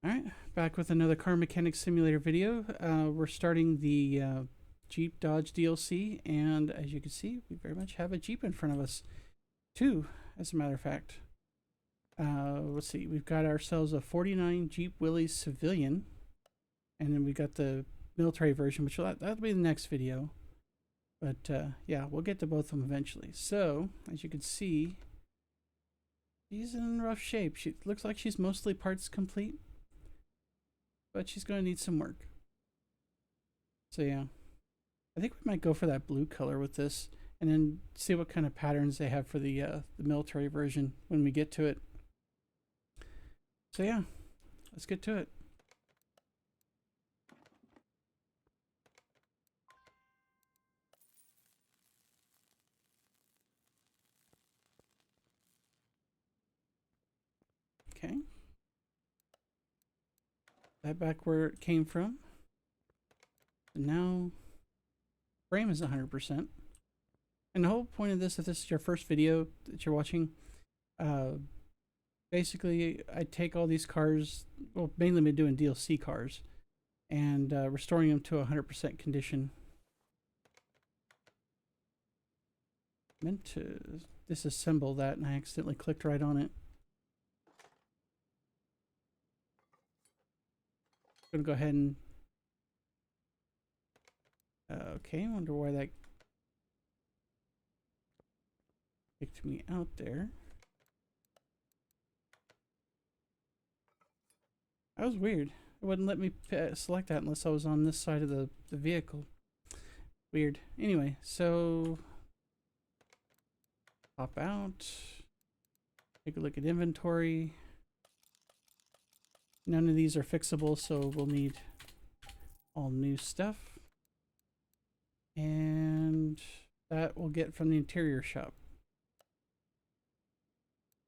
Alright, back with another car mechanic simulator video. We're starting the Jeep Dodge DLC, and as you can see, we very much have a Jeep in front of us. Two, as a matter of fact. Let's see, we've got ourselves a 49 Jeep Willys Civilian, and then we got the military version, which that'll be the next video. But yeah, we'll get to both of them eventually. So, as you can see, she's in rough shape. She looks like she's mostly parts complete, but she's going to need some work. So yeah, I think we might go for that blue color with this, and then see what kind of patterns they have for the military version when we get to it. So yeah, let's get to it. Okay, that back where it came from. And now frame is 100%. And the whole point of this, if this is your first video that you're watching, basically I take all these cars, well, mainly been doing DLC cars, and restoring them to 100% condition. Meant to disassemble that and I accidentally clicked right on it. I'm gonna go ahead and okay, I wonder why that kicked me out there. That was weird. It wouldn't let me select that unless I was on this side of the vehicle. Weird. Anyway, so pop out. Take a look at inventory. None of these are fixable, so we'll need all new stuff. And that we'll get from the interior shop.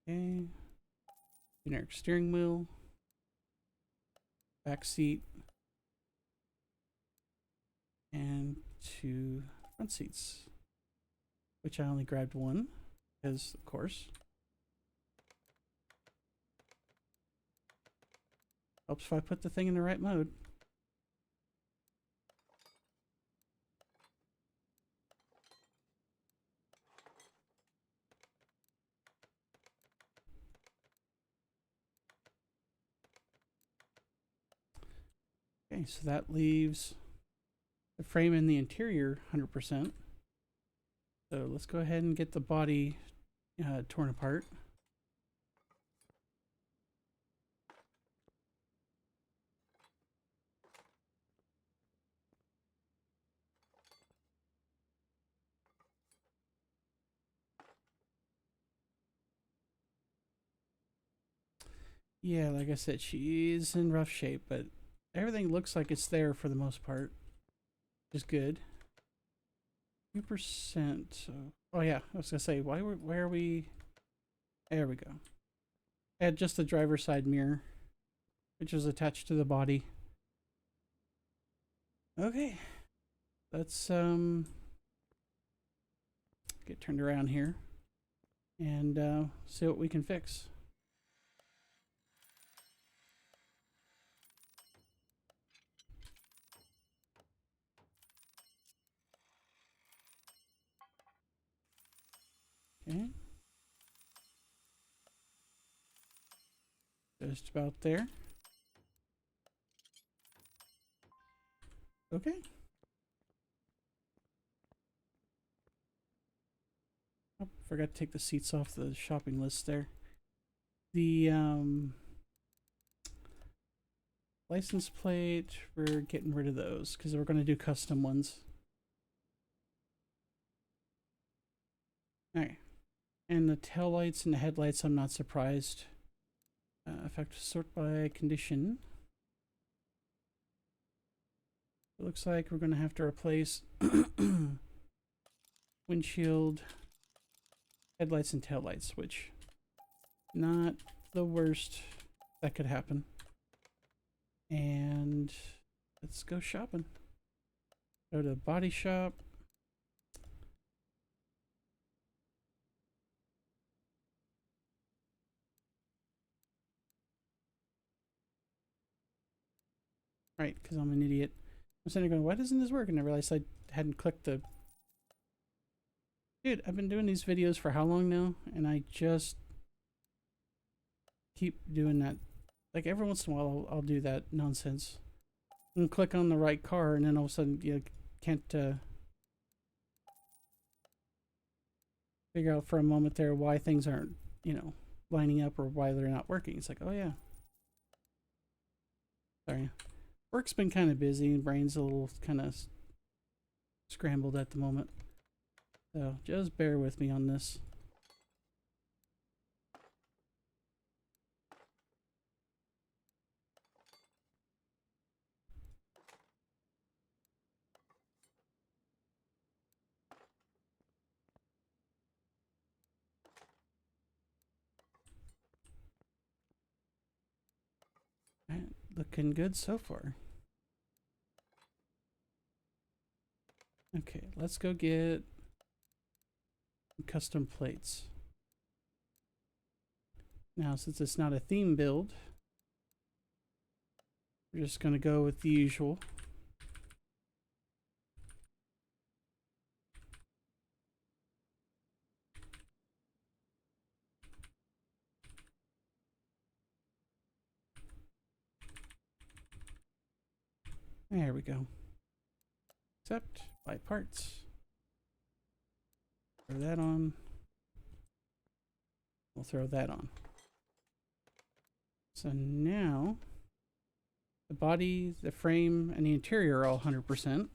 Okay. Generic steering wheel. Back seat. And 2 front seats. Which I only grabbed one, because of course. Helps if I put the thing in the right mode. Okay, so that leaves the frame and the interior 100%. So let's go ahead and get the body torn apart. Yeah, like I said, she's in rough shape, but everything looks like it's there for the most part, which is good. 2%. So, oh yeah, I was gonna say, why are we? There we go. Add just the driver's side mirror, which is attached to the body. Okay, let's get turned around here and see what we can fix. Okay. Just about there. Okay. Oh, forgot to take the seats off the shopping list there. The license plate, we're getting rid of those because we're going to do custom ones. Alright. And the tail lights and the headlights, I'm not surprised. Effective sort by condition. It looks like we're going to have to replace windshield, headlights, and taillights, which not the worst that could happen. And let's go shopping. Go to body shop. Right, because I'm an idiot. I'm sitting there going, why doesn't this work? And I realized I hadn't clicked the... Dude, I've been doing these videos for how long now? And I just keep doing that. Like every once in a while I'll do that nonsense. And click on the right car and then all of a sudden you can't figure out for a moment there why things aren't, lining up or why they're not working. It's like, oh yeah. Sorry. Work's been kind of busy and brain's a little kind of scrambled at the moment. So just bear with me on this. Right, looking good so far. Okay, let's go get custom plates. Now, since it's not a theme build, we're just going to go with the usual. There we go. Accept, buy parts. Throw that on. We'll throw that on. So now, the body, the frame, and the interior are all 100%.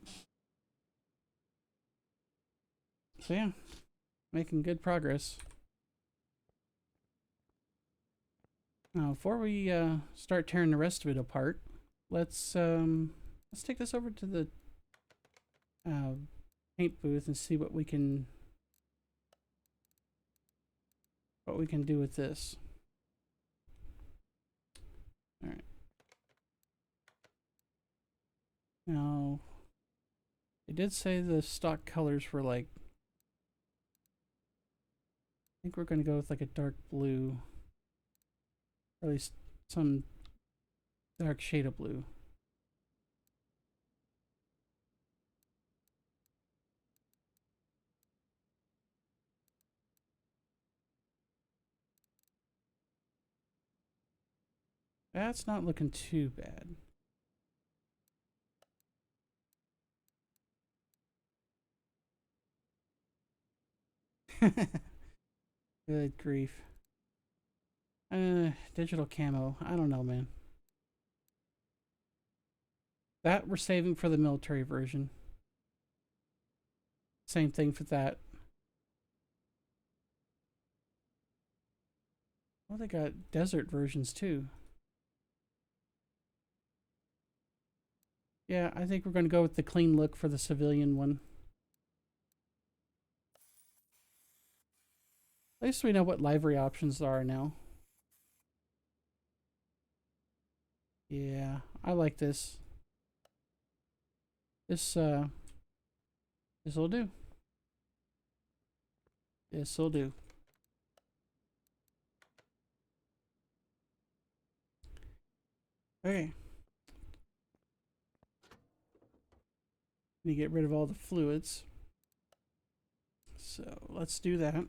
So yeah, making good progress. Now, before we start tearing the rest of it apart, let's take this over to the paint booth and see what we can do with this. All right. Now, they did say the stock colors were like, I think we're going to go with like a dark blue, or at least some dark shade of blue. That's not looking too bad. Good grief. Digital camo. I don't know, man. That we're saving for the military version. Same thing for that. Well, they got desert versions too. Yeah, I think we're going to go with the clean look for the civilian one. At least we know what livery options there are now. Yeah, I like this. This'll do. This'll do. Okay. Need to get rid of all the fluids. So let's do that.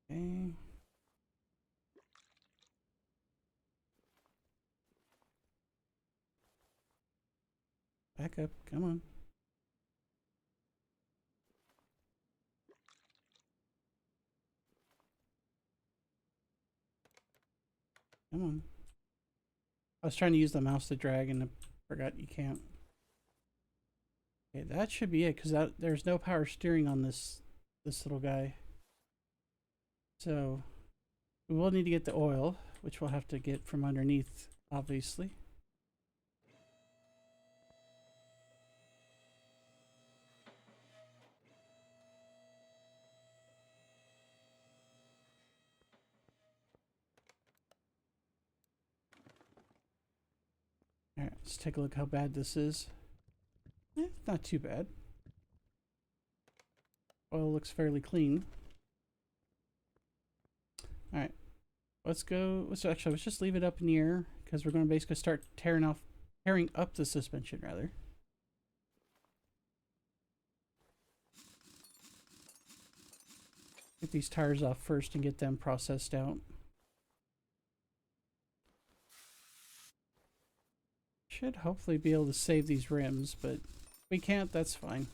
Okay. Back up. Come on. Come on. I was trying to use the mouse to drag and I forgot you can't. Okay, that should be it because there's no power steering on this little guy. So we will need to get the oil, which we'll have to get from underneath, obviously. All right, let's take a look how bad this is. Not too bad. Oil looks fairly clean. All right, let's go. Actually, let's just leave it up in the air because we're going to basically start tearing up the suspension rather. Get these tires off first and get them processed out. Should hopefully be able to save these rims, but if we can't, that's fine.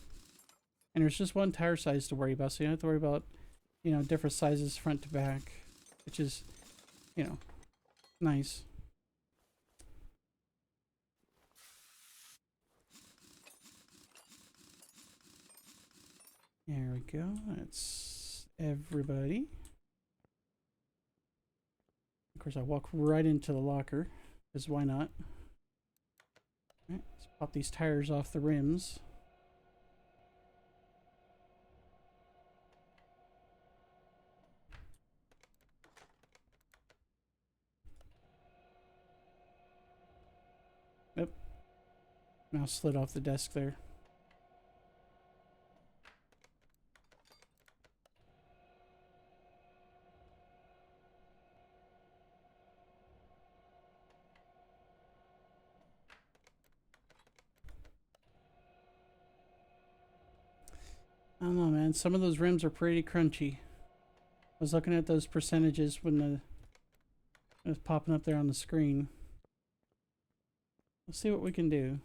And there's just one tire size to worry about, so you don't have to worry about, you know, different sizes front to back, which is, you know, nice. There we go. That's everybody. Of course, I walk right into the locker, because why not? All right, let's pop these tires off the rims. Yep. Mouse slid off the desk there. I don't know, man. Some of those rims are pretty crunchy. I was looking at those percentages when it was popping up there on the screen. Let's see what we can do.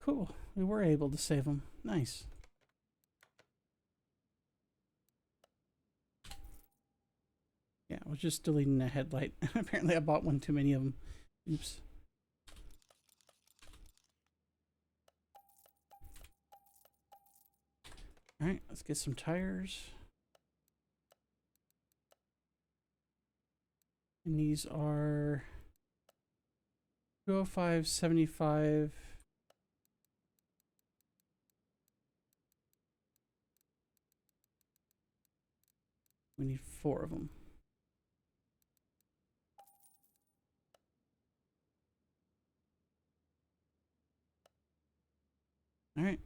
Cool. We were able to save them. Nice. Yeah, I was just deleting the headlight. Apparently I bought one too many of them. Oops. Alright, let's get some tires. And these are 205/75. We need 4 of them. Alright.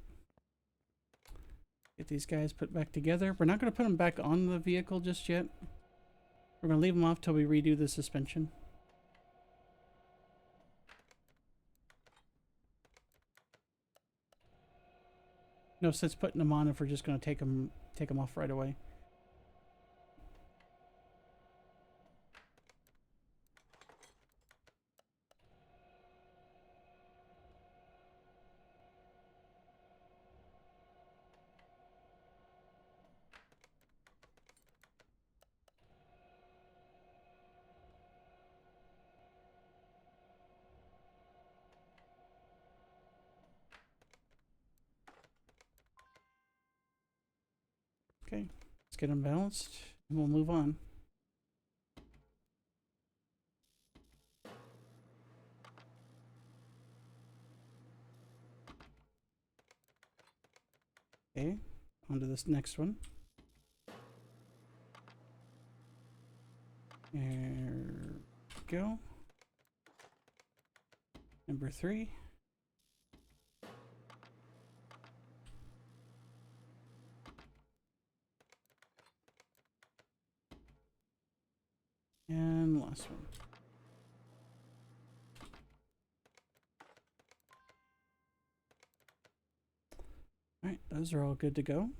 Get these guys put back together. We're not going to put them back on the vehicle just yet. We're going to leave them off till we redo the suspension. No sense putting them on if we're just going to take them off right away. Okay, let's get them balanced and we'll move on. Okay, on to this next one. There we go. Number 3. And last one. Alright, those are all good to go.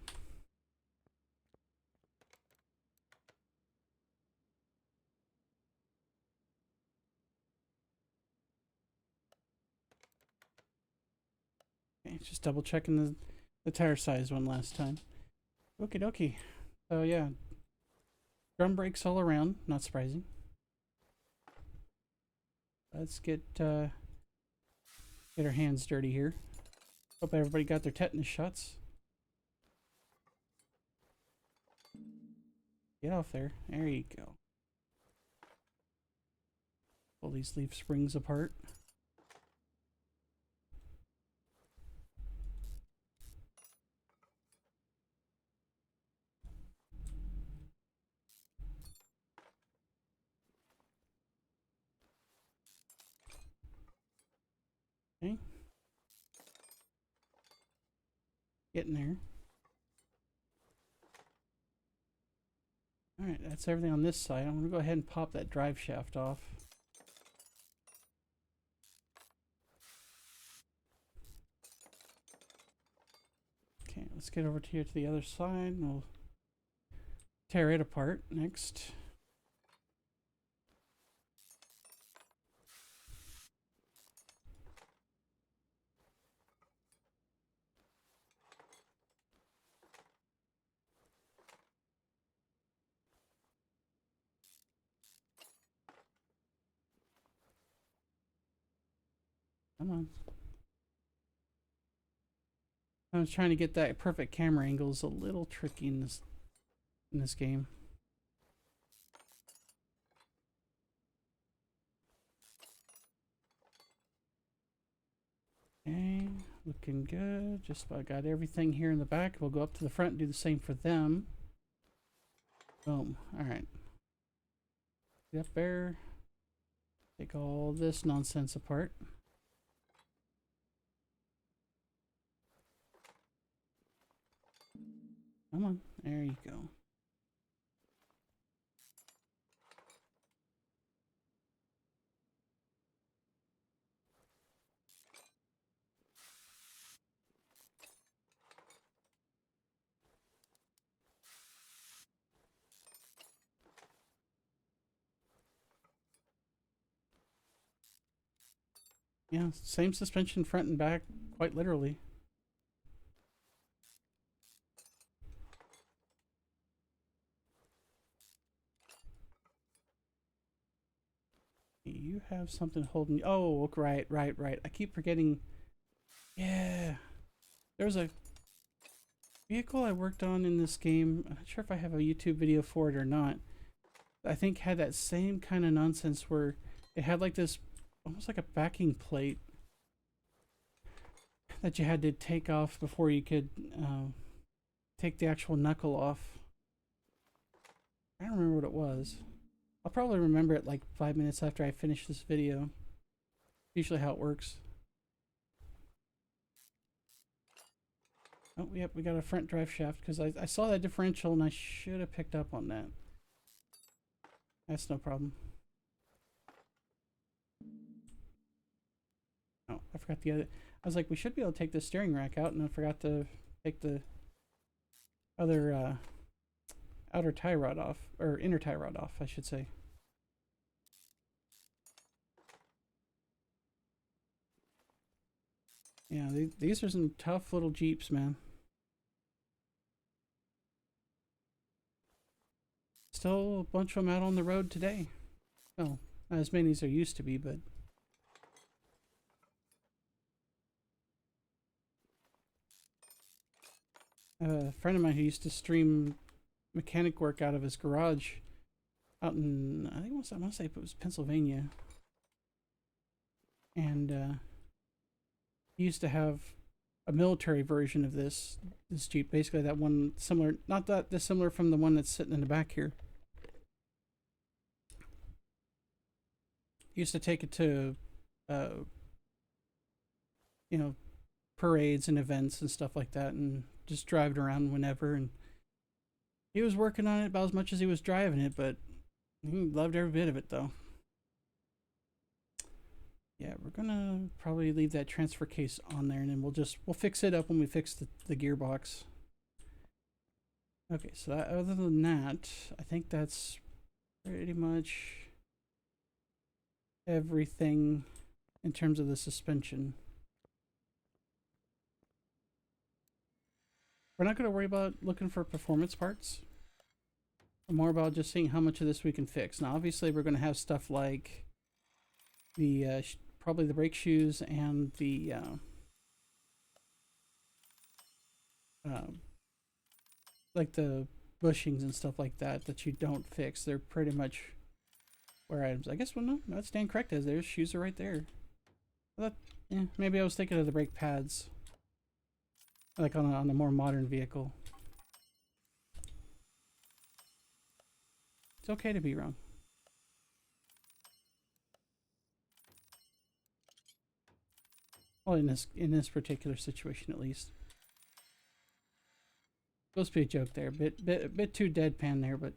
Okay, just double checking the tire size one last time. Okie dokie. So yeah, drum brakes all around, not surprising. Let's get our hands dirty here. Hope everybody got their tetanus shots. Get off there. There you go. Pull these leaf springs apart. Getting there. Alright, that's everything on this side. I'm going to go ahead and pop that drive shaft off. Okay, let's get over here to the other side and we'll tear it apart next. Come on. I was trying to get that perfect camera angle. Is a little tricky in this game. Okay, looking good. Just about got everything here in the back. We'll go up to the front and do the same for them. Boom. Alright. Get up there. Take all this nonsense apart. Come on. There you go. Yeah, same suspension front and back, quite literally. You have something holding. Oh, right. I keep forgetting. Yeah. There was a vehicle I worked on in this game. I'm not sure if I have a YouTube video for it or not. I think had that same kind of nonsense where it had like this, almost like a backing plate that you had to take off before you could take the actual knuckle off. I don't remember what it was. I'll probably remember it like 5 minutes after I finish this video. Usually how it works. Oh, yep, we got a front drive shaft because I saw that differential and I should have picked up on that. That's no problem. Oh, I forgot the other. I was like, we should be able to take the steering rack out, and I forgot to take the other outer tie rod off, or inner tie rod off, I should say. Yeah, these are some tough little Jeeps, man. Still a bunch of them out on the road today. Well, not as many as there used to be, but a friend of mine who used to stream mechanic work out of his garage out in, I want to say it was Pennsylvania. And he used to have a military version of this Jeep, basically that one similar, not that dissimilar from the one that's sitting in the back here. He used to take it to, you know, parades and events and stuff like that, and just drive it around whenever. And he was working on it about as much as he was driving it, but he loved every bit of it, though. Yeah, we're gonna probably leave that transfer case on there, and then we'll fix it up when we fix the gearbox. Okay, so other than that, I think that's pretty much everything in terms of the suspension. We're not going to worry about looking for performance parts. More about just seeing how much of this we can fix. Now, obviously, we're going to have stuff like the probably the brake shoes and the like the bushings and stuff like that you don't fix. They're pretty much wear items. I guess, well, no, that's stand correct as their shoes are right there. I thought, yeah, maybe I was thinking of the brake pads, like on a more modern vehicle. It's okay to be wrong. Well, in this particular situation, at least. Supposed to be a joke there. A bit too deadpan there, but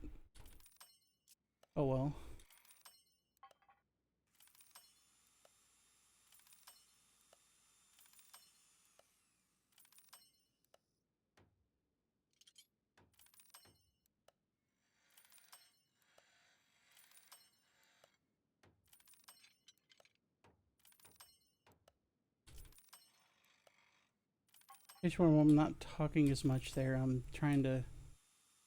oh well. I'm not talking as much there. I'm trying to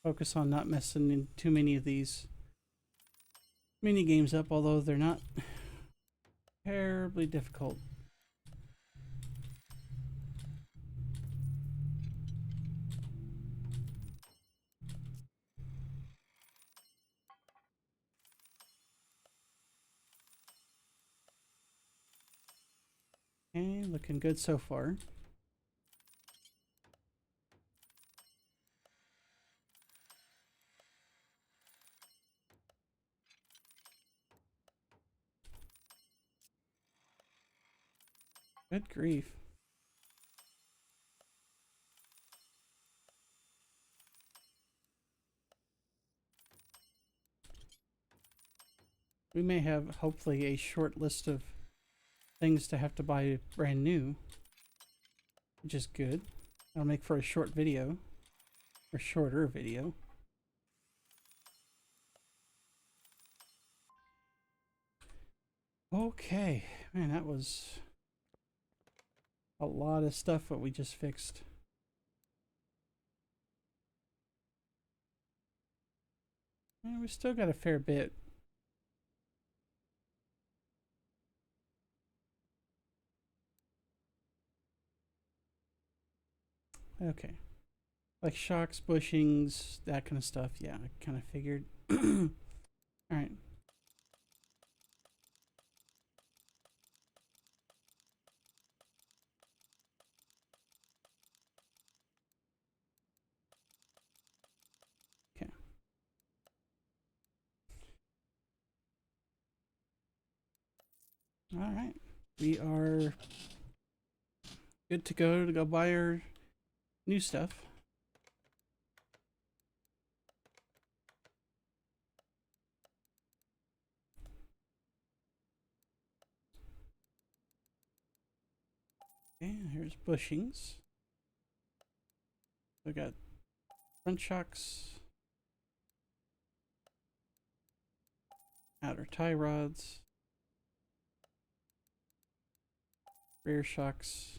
focus on not messing in too many of these mini games up, although they're not terribly difficult. Okay, looking good so far. Good grief. We may have, hopefully, a short list of things to have to buy brand new, which is good. That'll make for a short video, or shorter video. Okay, man, that was a lot of stuff that we just fixed. And we still got a fair bit. Okay. Like shocks, bushings, that kind of stuff. Yeah, I kind of figured. Alright. Okay. Alright. We are good to go buy our new stuff. Okay, here's bushings. We got front shocks, outer tie rods, rear shocks,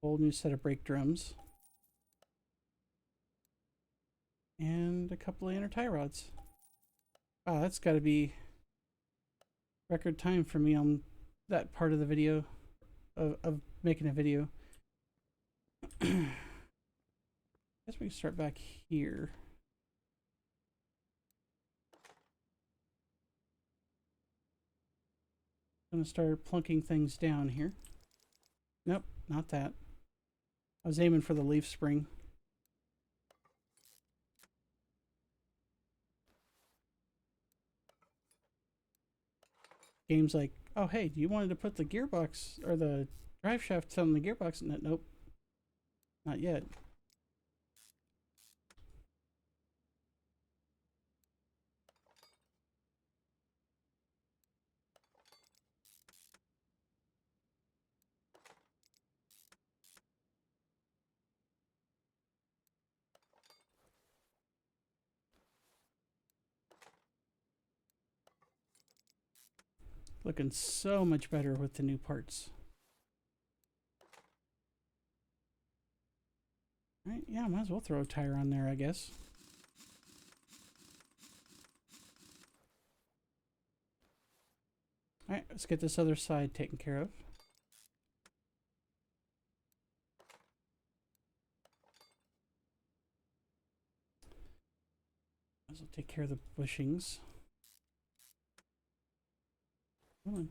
whole new set of brake drums, and a couple of inner tie rods. Wow, that's got to be record time for me on that part of the video, of making a video. I guess we can start back here. I'm gonna start plunking things down here. Nope, not that. I was aiming for the leaf spring. Game's like, oh hey, do you wanted to put the gearbox or the drive shaft on the gearbox? Nope, not yet. Looking so much better with the new parts. Alright, yeah, might as well throw a tire on there, I guess. Alright, let's get this other side taken care of. Might as well take care of the bushings. Come on.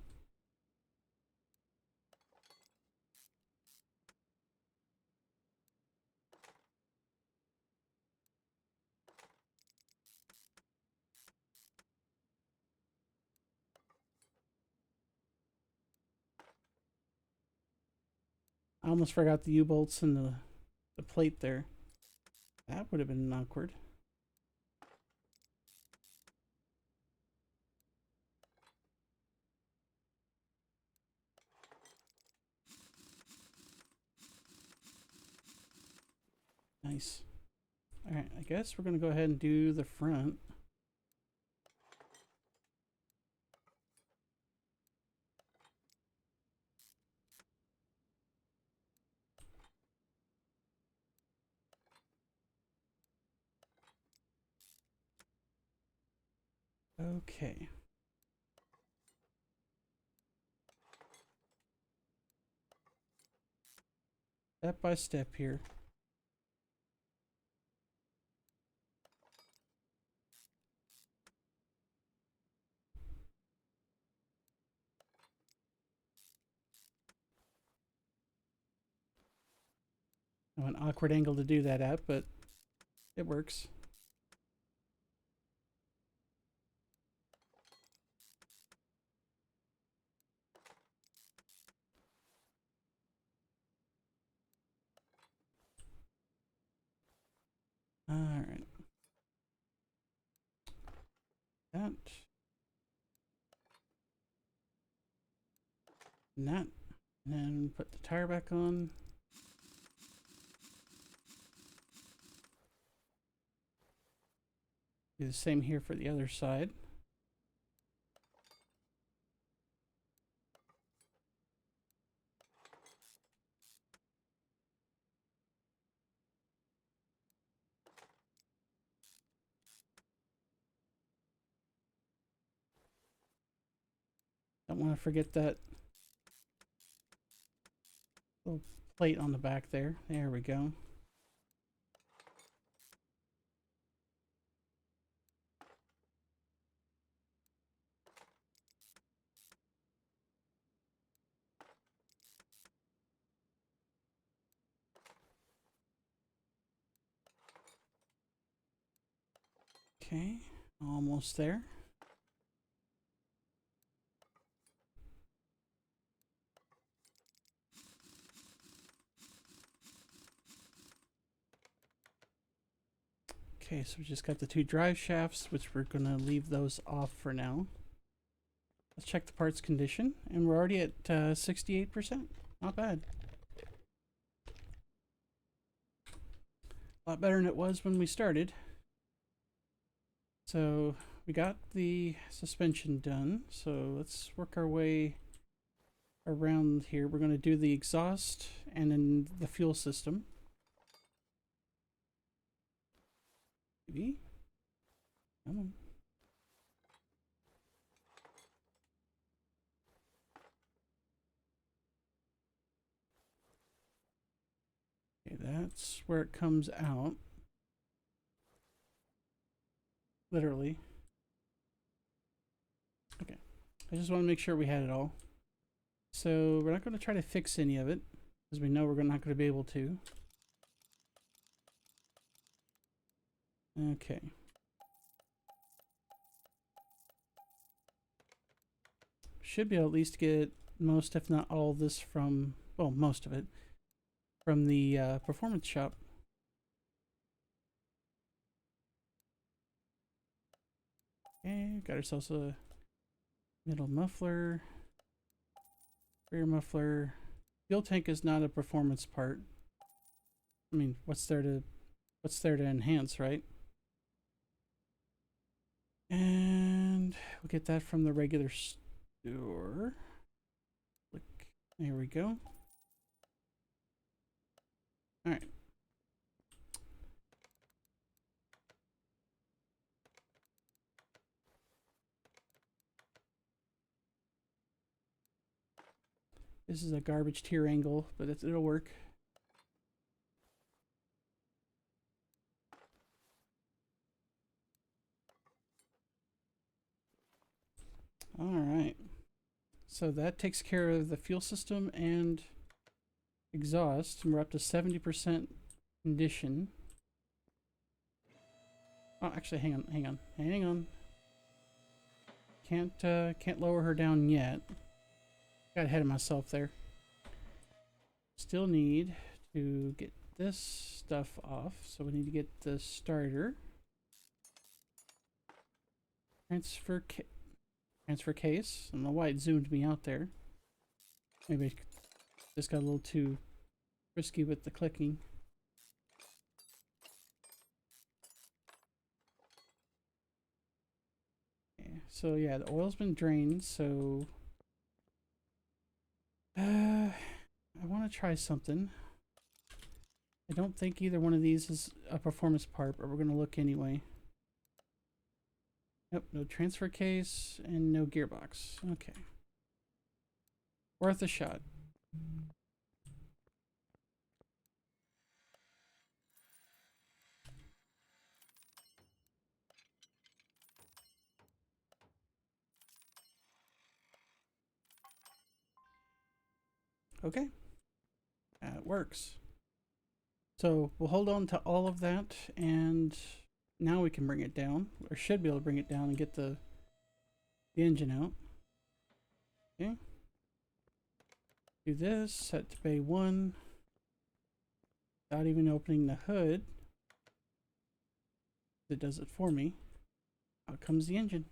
I almost forgot the U-bolts and the plate there. That would have been awkward. Nice. Alright, I guess we're going to go ahead and do the front. Okay. Step by step here. An awkward angle to do that at, but it works. All right. That. And that. And then put the tire back on. Do the same here for the other side. Don't want to forget that little plate on the back there. There we go. Okay, almost there. Okay, so we just got the two drive shafts, which we're going to leave those off for now. Let's check the parts condition, and we're already at 68%. Not bad. A lot better than it was when we started. So we got the suspension done, so let's work our way around here. We're going to do the exhaust and then the fuel system. Maybe. Come on. Okay, that's where it comes out. Literally. Okay. I just want to make sure we had it all. So we're not going to try to fix any of it, because we know we're not going to be able to. Okay. Should be able to at least get most, if not all, of this from, well, most of it, from the performance shop. Okay, got ourselves a middle muffler, rear muffler. Fuel tank is not a performance part. I mean, what's there to enhance, right? And we'll get that from the regular store. Click. There we go. All right. This is a garbage tier angle, but it'll work. All right. So that takes care of the fuel system and exhaust, and we're up to 70% condition. Oh, actually, hang on. Can't lower her down yet. Got ahead of myself there. Let's still need to get this stuff off. So we need to get the starter. Transfer case. I don't know why it zoomed me out there. Maybe I just got a little too risky with the clicking. Okay, so yeah, the oil's been drained, so I want to try something. I don't think either one of these is a performance part, but we're going to look anyway. Nope, no transfer case and no gearbox. Okay. Worth a shot. Okay. That works. So we'll hold on to all of that, and now we can bring it down, or should be able to bring it down and get the engine out. Okay. Do this, set to bay 1, without even opening the hood. It does it for me. Out comes the engine.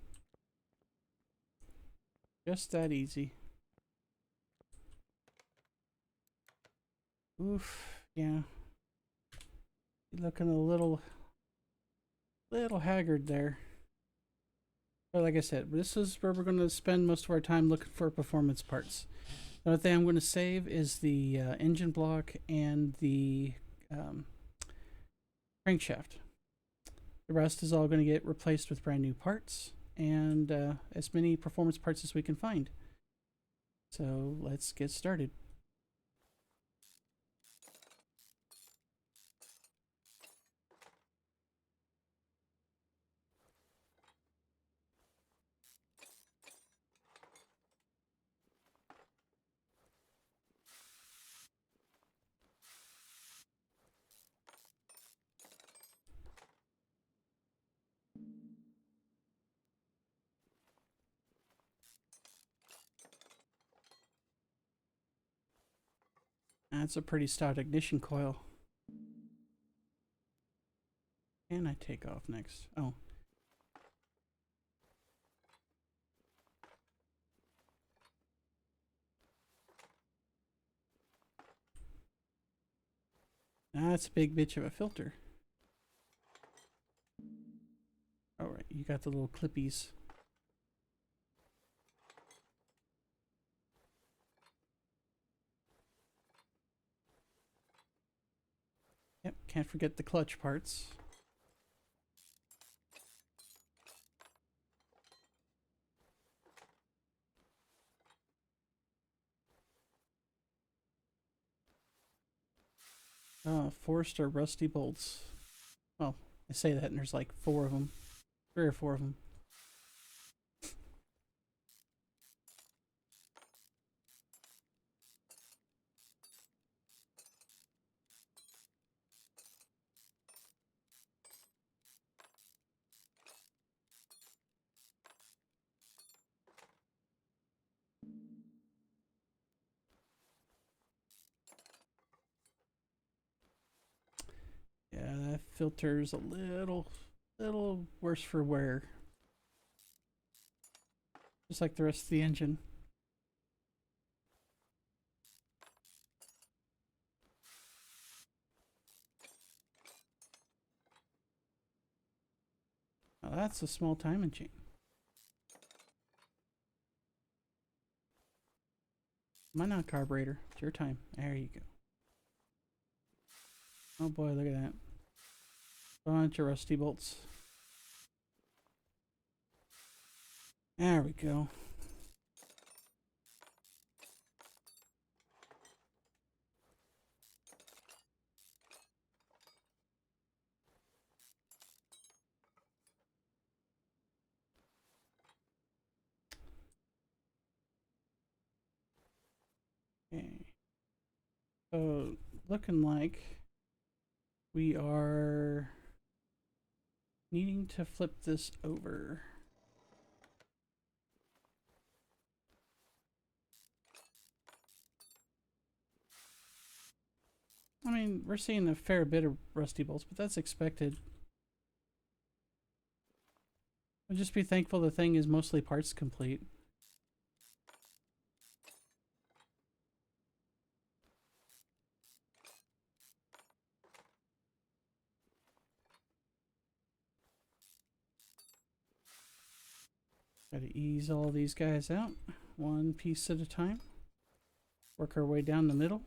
Just that easy. Oof, yeah. You're looking a little haggard there. But like I said, this is where we're going to spend most of our time looking for performance parts. The other thing I'm going to save is the engine block and the crankshaft. The rest is all going to get replaced with brand new parts and as many performance parts as we can find. So let's get started. That's a pretty stout ignition coil. Can I take off next? Oh. That's a big bitch of a filter. Alright, you got the little clippies. Yep, can't forget the clutch parts. Forrester rusty bolts. Well, I say that and there's like 4 of them. 3 or 4 of them. Yeah, that filter's a little worse for wear. Just like the rest of the engine. Now that's a small timing chain. Why not, carburetor? It's your time. There you go. Oh boy, look at that. Bunch of rusty bolts. There we go. Okay. So, looking like we are needing to flip this over. I mean, we're seeing a fair bit of rusty bolts, but that's expected. We'll just be thankful the thing is mostly parts complete. Gotta ease all these guys out, one piece at a time. Work our way down the middle.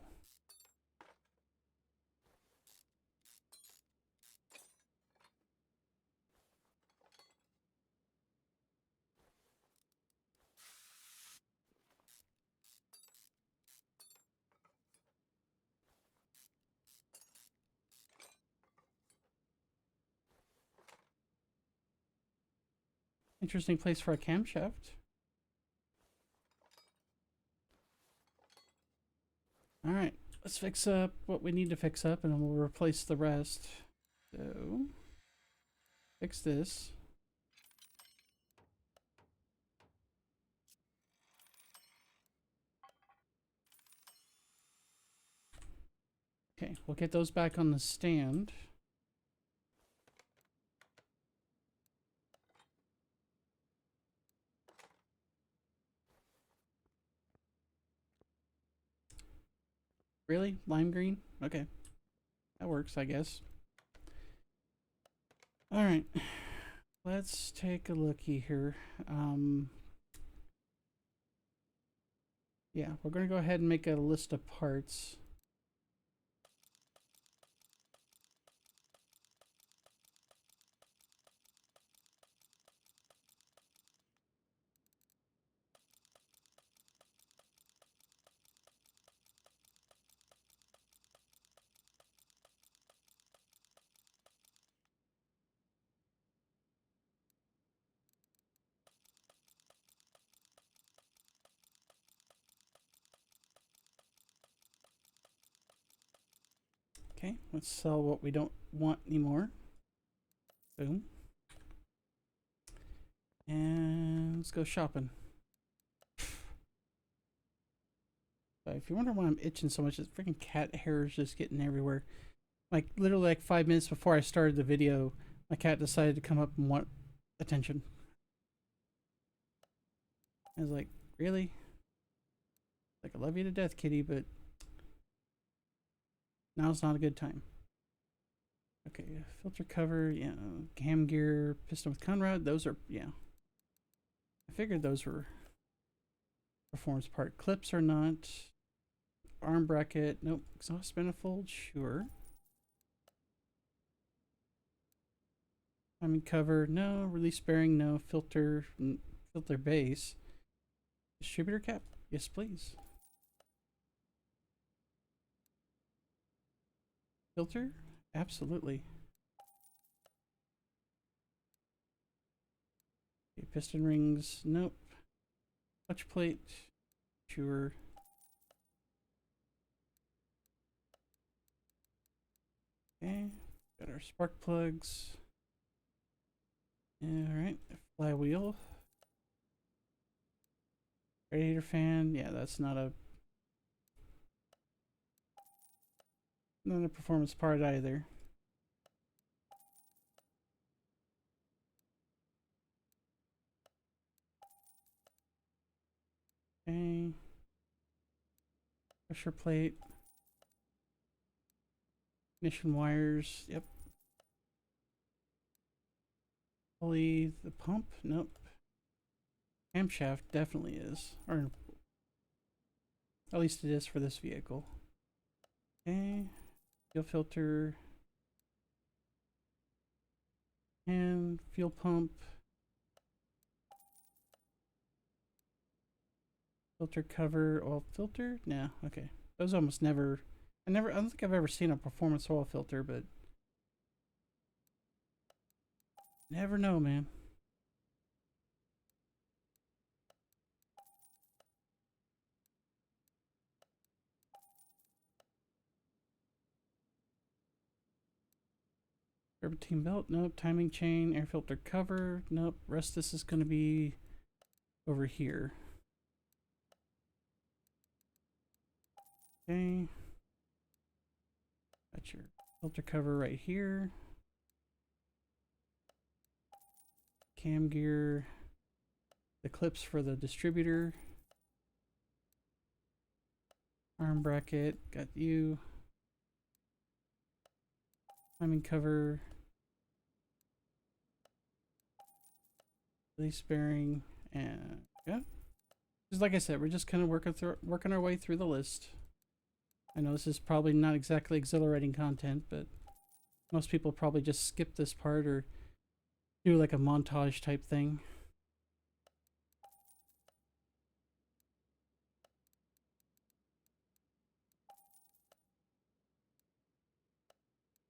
Interesting place for a camshaft. Alright, let's fix up what we need to fix up and then we'll replace the rest. So, fix this. Okay, we'll get those back on the stand. Really? Lime green? Okay. That works, I guess. Alright. Let's take a looky here. Yeah, we're going to go ahead and make a list of parts. Okay, let's sell what we don't want anymore. Boom. And let's go shopping. So if you wonder why I'm itching so much, it's freaking cat hair is just getting everywhere. Like literally like 5 minutes before I started the video, my cat decided to come up and want attention. I was like, really? Like, I love you to death, kitty, but now's not a good time. Okay, filter cover, yeah, cam gear, piston with conrod, those are, yeah. I figured those were performance part. Clips are not. Arm bracket, nope. Exhaust manifold, sure. Timing cover, no. Release bearing, no. Filter base. Distributor cap, yes please. Filter, absolutely. Okay, piston rings, nope. Clutch plate, sure. Okay, got our spark plugs. Alright, flywheel. Radiator fan, yeah, that's not a performance part either. Okay. Pressure plate. Ignition wires, yep. Pulley, the pump, nope. Camshaft definitely is, or at least it is for this vehicle. Okay, fuel filter, and fuel pump, filter cover, oil filter. No, okay, those almost never. I don't think I've ever seen a performance oil filter, but never know, man. Serpentine belt, nope. Timing chain, air filter cover, nope. Rest of this is going to be over here. Okay. Filter cover right here. Cam gear. The clips for the distributor. Arm bracket. Got you. Timing cover. Release bearing. And yeah. Just like I said, we're just kind of working our way through the list. I know this is probably not exactly exhilarating content, but most people probably just skip this part or do like a montage type thing.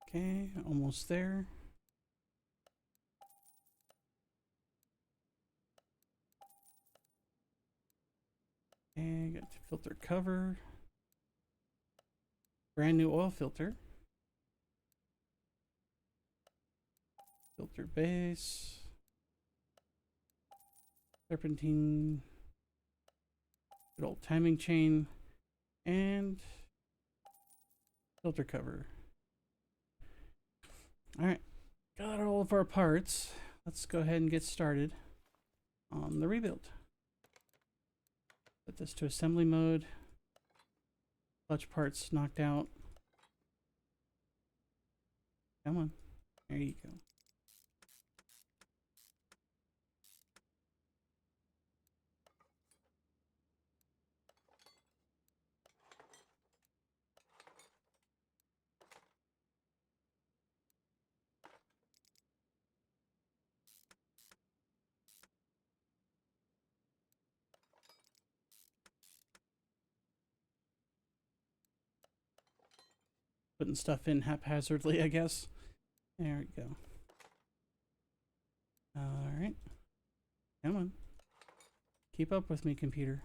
Okay, almost there. Okay, got the filter cover. Brand new oil filter. Filter base. Serpentine. Good old timing chain. And filter cover. Alright, got all of our parts. Let's go ahead and get started on the rebuild. Put this to assembly mode. Clutch parts knocked out. Come on. There you go. Putting stuff in haphazardly, I guess. There we go. Alright. Come on. Keep up with me, computer.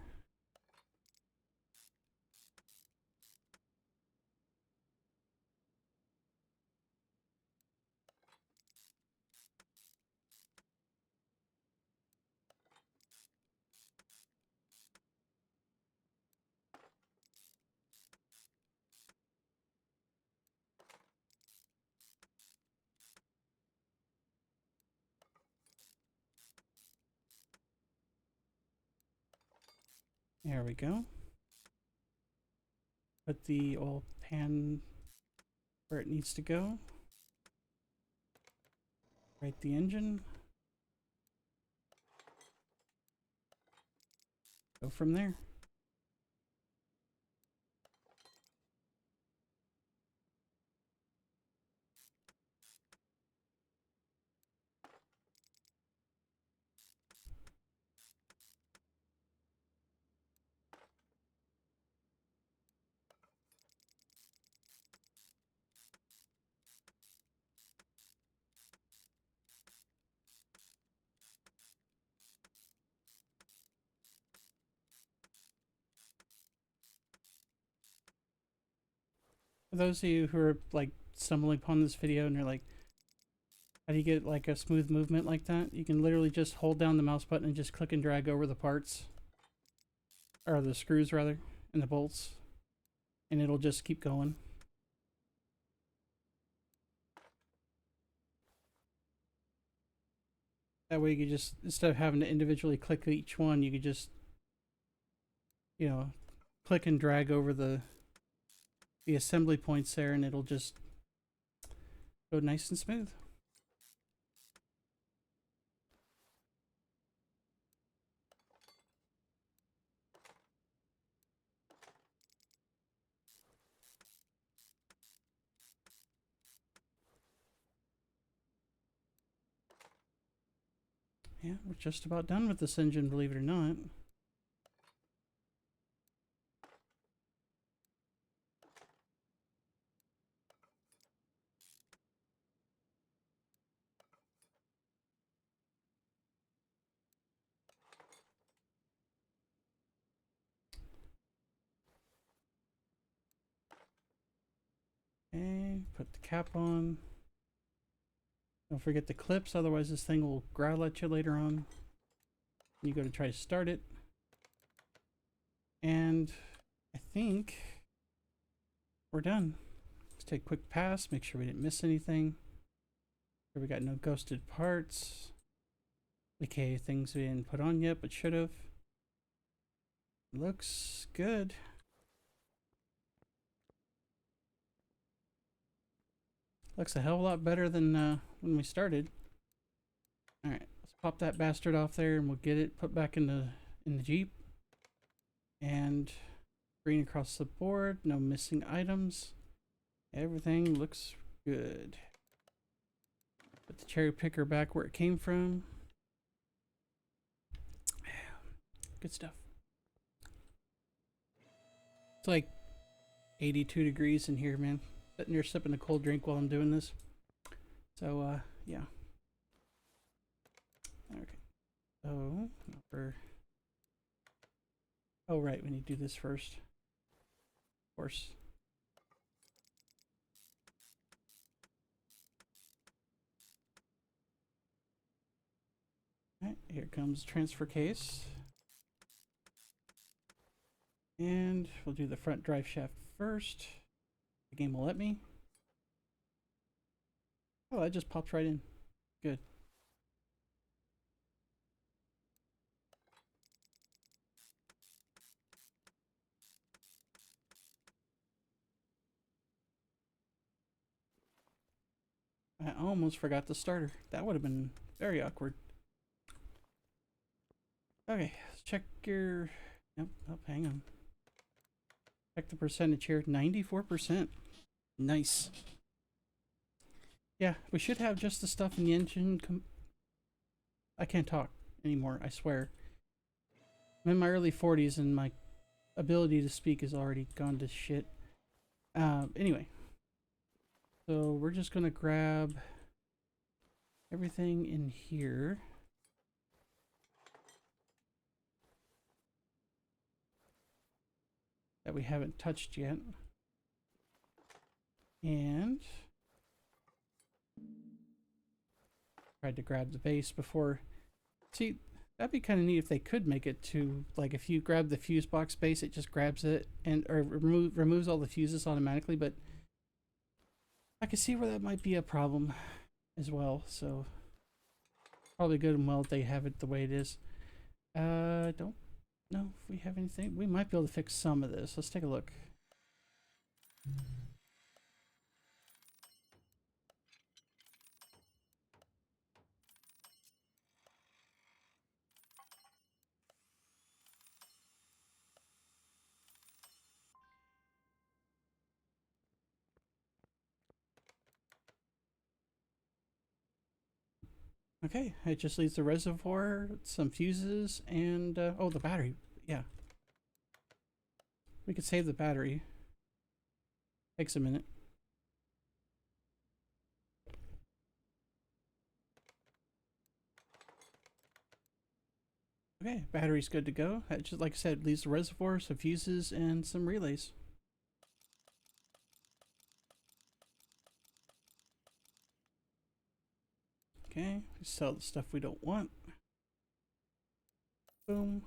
There we go. Put the oil pan where it needs to go. Right the engine. Go from there. For those of you who are like stumbling upon this video and you're like, how do you get like a smooth movement like that? You can literally just hold down the mouse button and just click and drag over the parts. Or the screws rather, and the bolts. And it'll just keep going. That way you could just, instead of having to individually click each one, you could just, you know, click and drag over the assembly points there and it'll just go nice and smooth. Yeah, we're just about done with this engine, believe it or not. Okay, put the cap on. Don't forget the clips, otherwise this thing will growl at you later on. You go to try to start it. And I think we're done. Let's take a quick pass, make sure we didn't miss anything. Here we got no ghosted parts. Okay, things we didn't put on yet, but should have. Looks good. Looks a hell of a lot better than when we started. All right, let's pop that bastard off there, and we'll get it put back in the Jeep. And green across the board, no missing items. Everything looks good. Put the cherry picker back where it came from. Good stuff. It's like 82 degrees in here, man. Sitting here sipping a cold drink while I'm doing this. So, yeah. Okay. So, oh, right, we need to do this first. Of course. Alright, here comes transfer case. And we'll do the front drive shaft first. The game will let me. Oh, that just popped right in. Good. I almost forgot the starter. That would have been very awkward. Okay, let's check your... Nope, hang on. Check the percentage here. 94%. Nice. Yeah, we should have just the stuff in the engine. I can't talk anymore, I swear. I'm in my early 40s and my ability to speak is already gone to shit. Anyway. So we're just going to grab everything in here. That we haven't touched yet. And tried to grab the base before. See, that'd be kind of neat if they could make it to, like, if you grab the fuse box base, it just grabs it and or removes all the fuses automatically, but I can see where that might be a problem as well, so probably good and well if they have it the way it is. Don't know if we have anything. We might be able to fix some of this. Let's take a look. Okay, it just leaves the reservoir, some fuses, and oh, the battery. Yeah, we could save the battery. Takes a minute. Okay, battery's good to go. That just, like I said, leaves the reservoir, some fuses, and some relays. Okay, sell the stuff we don't want. Boom.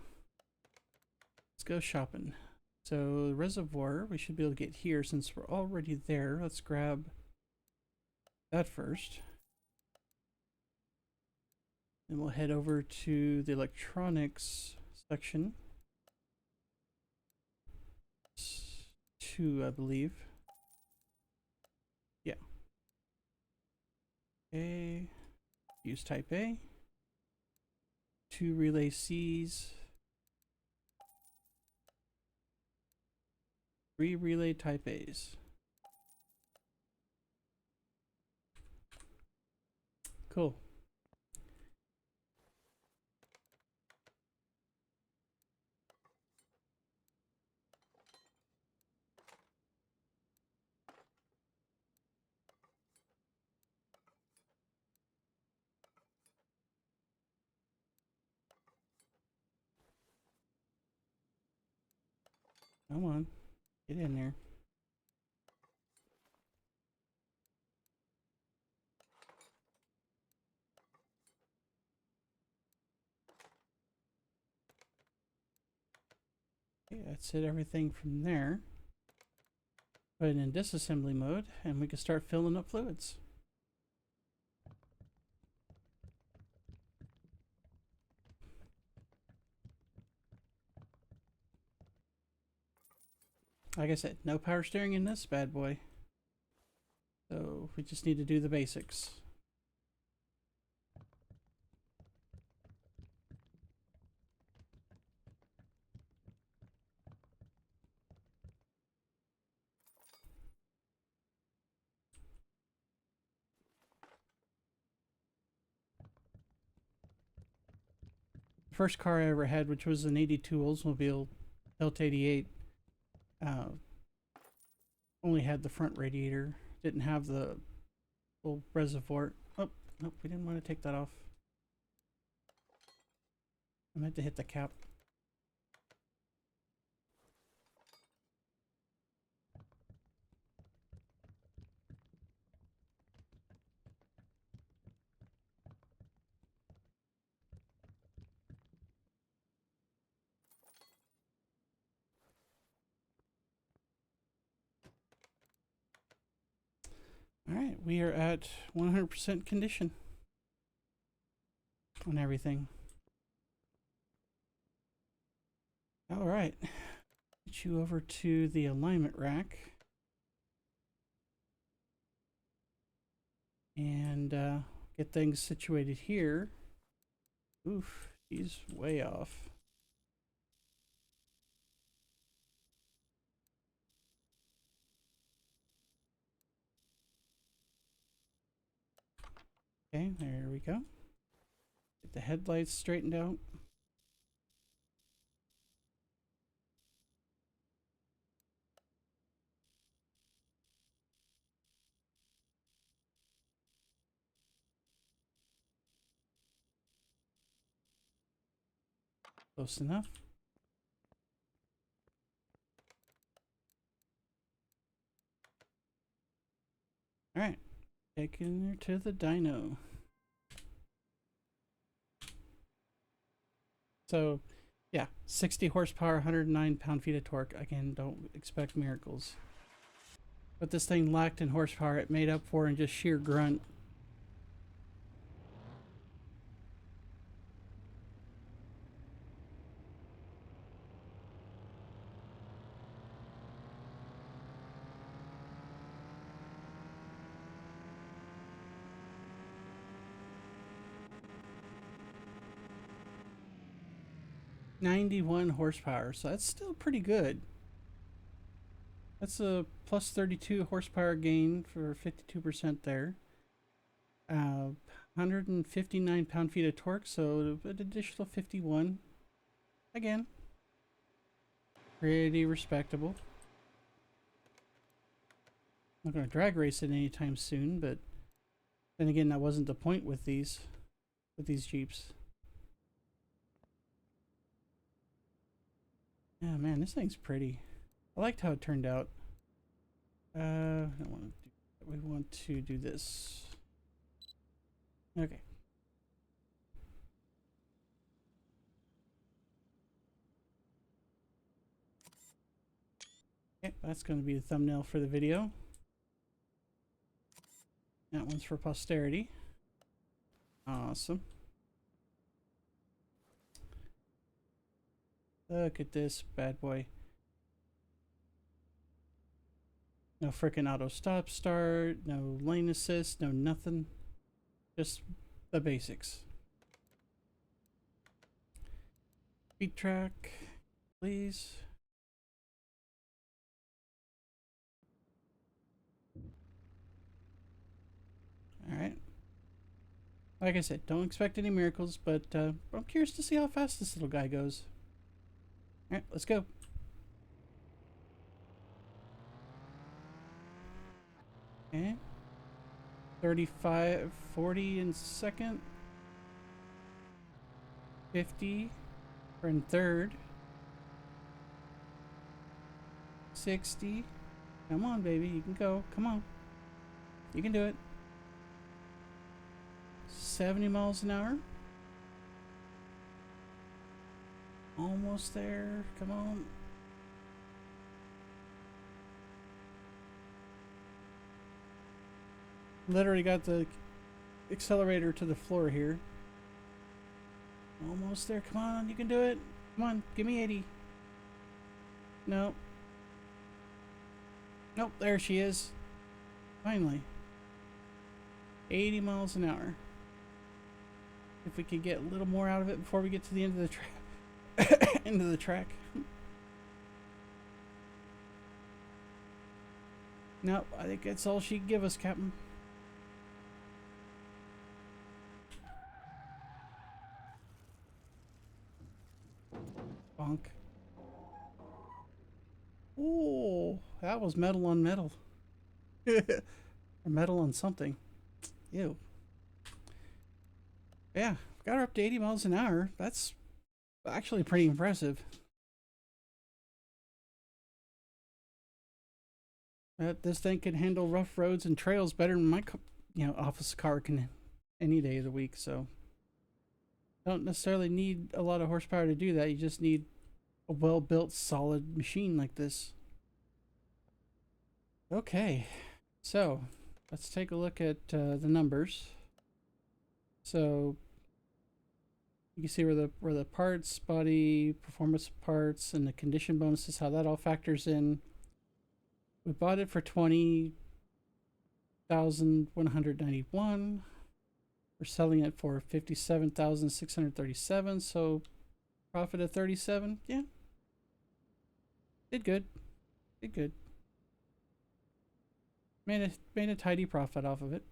Let's go shopping. So the reservoir we should be able to get here since we're already there. Let's grab that first. And we'll head over to the electronics section. 2, I believe. Yeah. A. Use type A. 2 relay C's. 3 relay type A's. Cool. Come on. Get in there. Okay, that's it. Everything from there. Put it in disassembly mode and we can start filling up fluids. Like I said, no power steering in this bad boy. So we just need to do the basics. The first car I ever had, which was an 82 Oldsmobile Delta 88, only had the front radiator. Didn't have the little reservoir. Oh, nope, we didn't want to take that off. I meant to hit the cap. All right, we are at 100% condition on everything. All right, get you over to the alignment rack and get things situated here. Oof, he's way off. Okay, there we go. Get the headlights straightened out. Close enough. All right, taking her to the dyno. So, yeah, 60 horsepower, 109 pound-feet of torque. Again, don't expect miracles. What this thing lacked in horsepower, it made up for in just sheer grunt. '91 horsepower, so that's still pretty good. That's a plus 32 horsepower gain for 52% there. 159 pound-feet of torque, so an additional 51. Again, pretty respectable. Not going to drag race it anytime soon, but then again, that wasn't the point with these Jeeps. Yeah, man, this thing's pretty. I liked how it turned out. I don't want to do that. We want to do this. Okay. Okay, that's going to be the thumbnail for the video. That one's for posterity. Awesome. Look at this bad boy. No frickin' auto stop start, no lane assist, no nothing. Just the basics. Speed track, please. Alright. Like I said, don't expect any miracles, but I'm curious to see how fast this little guy goes. Alright, let's go. Okay. 35, 40 in second. 50 for in third. 60. Come on, baby. You can go. Come on. You can do it. 70 miles an hour. Almost there. Come on. Literally got the accelerator to the floor here. Almost there. Come on, you can do it. Come on, give me 80. No. Nope, there she is. Finally. 80 miles an hour. If we could get a little more out of it before we get to the end of the track. Into the track. Nope, I think that's all she can give us, Captain. Bonk. Oh, that was metal on metal. Or metal on something. Ew. Yeah, got her up to 80 miles an hour. That's actually pretty impressive. This thing can handle rough roads and trails better than my, office car can any day of the week. So, don't necessarily need a lot of horsepower to do that. You just need a well-built, solid machine like this. Okay, so let's take a look at the numbers. So you can see where the parts, body, performance parts, and the condition bonuses, how that all factors in. We bought it for $20,191. We're selling it for $57,637. So profit of 37. Yeah, did good. Did good. Made a tidy profit off of it.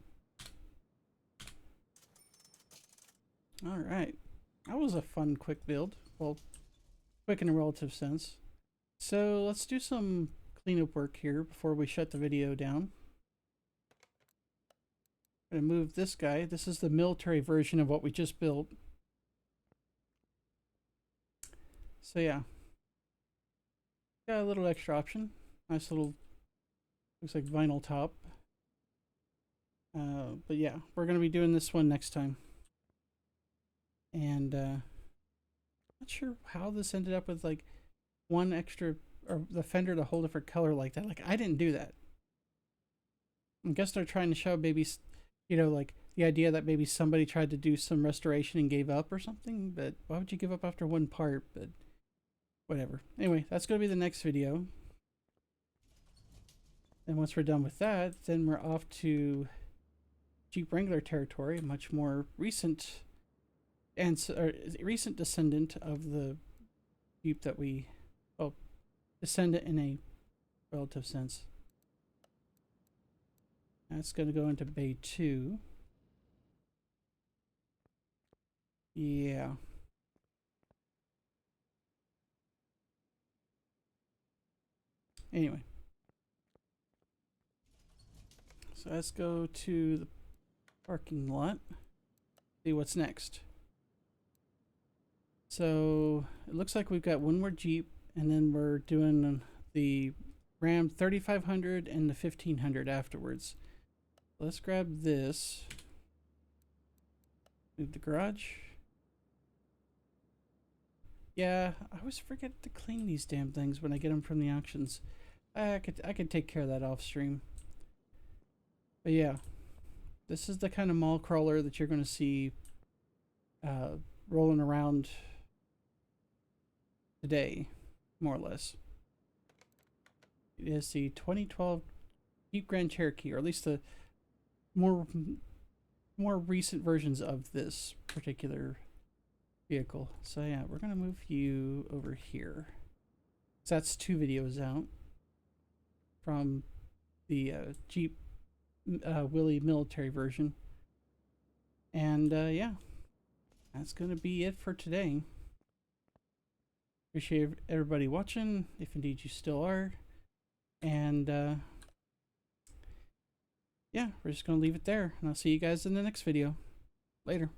All right, that was a fun, quick build. Well, quick in a relative sense. So let's do some cleanup work here before we shut the video down. I'm gonna move this guy. This is the military version of what we just built. So yeah, got a little extra option. Nice little, looks like vinyl top. But yeah, we're gonna be doing this one next time. And not sure how this ended up with like one extra, or the fender to a whole different color like that. Like, I didn't do that. I guess they're trying to show maybe, like the idea that maybe somebody tried to do some restoration and gave up or something. But why would you give up after one part? But whatever. Anyway, that's going to be the next video. And once we're done with that, then we're off to Jeep Wrangler territory, a much more recent recent descendant of the Jeep that we, well, descendant in a relative sense. That's going to go into Bay 2. Yeah. Anyway. So let's go to the parking lot. See what's next. So it looks like we've got one more Jeep, and then we're doing the Ram 3500 and the 1500 afterwards. Let's grab this. Move the garage. Yeah, I always forget to clean these damn things when I get them from the auctions. I could take care of that off stream. But yeah, this is the kind of mall crawler that you're going to see rolling around today, more or less. It is the 2012 Jeep Grand Cherokee, or at least the more recent versions of this particular vehicle. So yeah, we're gonna move you over here. So that's 2 videos out from the Jeep Willys military version. And yeah, that's gonna be it for today. Appreciate everybody watching, if indeed you still are. And yeah, we're just gonna leave it there, and I'll see you guys in the next video. Later.